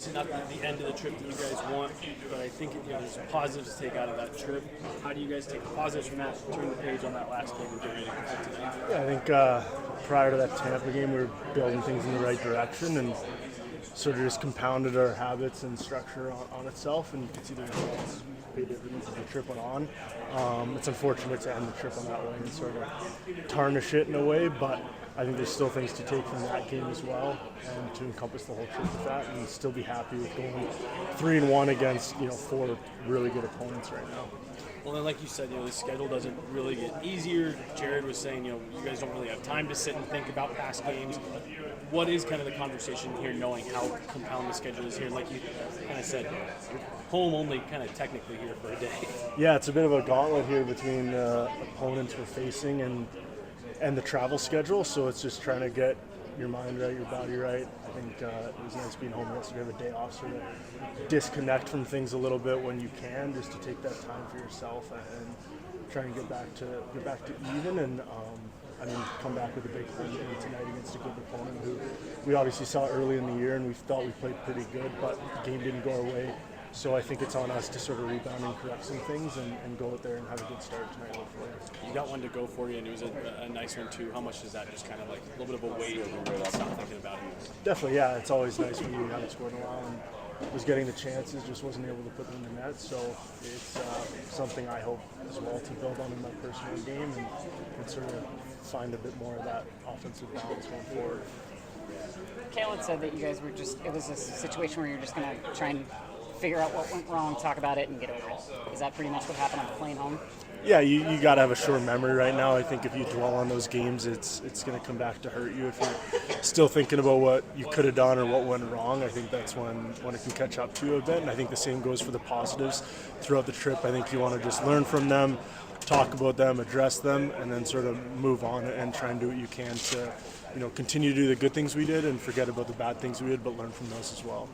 It's not the end of the trip that you guys want, but I think there's positives to take out of that trip. How do you guys take the positives from that, turn the page on that last game, and get ready to compete tonight? Yeah, I think prior to that Tampa game, we were building things in the right direction and sort of just compounded our habits and structure on itself, and you could see the results pay dividends as the trip went on. It's unfortunate to end the trip on that way and sort of tarnish it in a way, but I think there's still things to take from that game as well, and to encompass the whole trip with that, and still be happy with going 3-1 against 4 really good opponents right now. Well, then, like you said, the schedule doesn't really get easier. Jared was saying, you guys don't really have time to sit and think about past games. What is kind of the conversation here, knowing how compound the schedule is here? Like you kind of said, you're home only kind of technically here for a day. Yeah, it's a bit of a gauntlet here between opponents we're facing and the travel schedule, so it's just trying to get your mind right, your body right. I think it was nice being home yesterday, have a day off, sort of disconnect from things a little bit when you can, just to take that time for yourself and try and get back to even, and come back with a big home game tonight against a good opponent who we obviously saw early in the year and we thought we played pretty good, but the game didn't go our way. So I think it's on us to sort of rebound and correct some things and go out there and have a good start tonight, hopefully. You got one to go for you, and it was a nice one too. How much is that just kind of like a little bit of a weight and stop thinking about it? Definitely, yeah. It's always nice when you haven't scored in a while and was getting the chances, just wasn't able to put them in the net. So it's something I hope as well to build on in my personal game and sort of find a bit more of that offensive balance going forward. Kalen said that you guys were it was a situation where you're just going to try and figure out what went wrong, talk about it, and get over it. Is that pretty much what happened on the plane home? Yeah, you got to have a short memory right now. I think if you dwell on those games, it's going to come back to hurt you. If you're still thinking about what you could have done or what went wrong, I think that's when it can catch up to you a bit. And I think the same goes for the positives throughout the trip. I think you want to just learn from them, talk about them, address them, and then sort of move on and try and do what you can to continue to do the good things we did and forget about the bad things we did, but learn from those as well.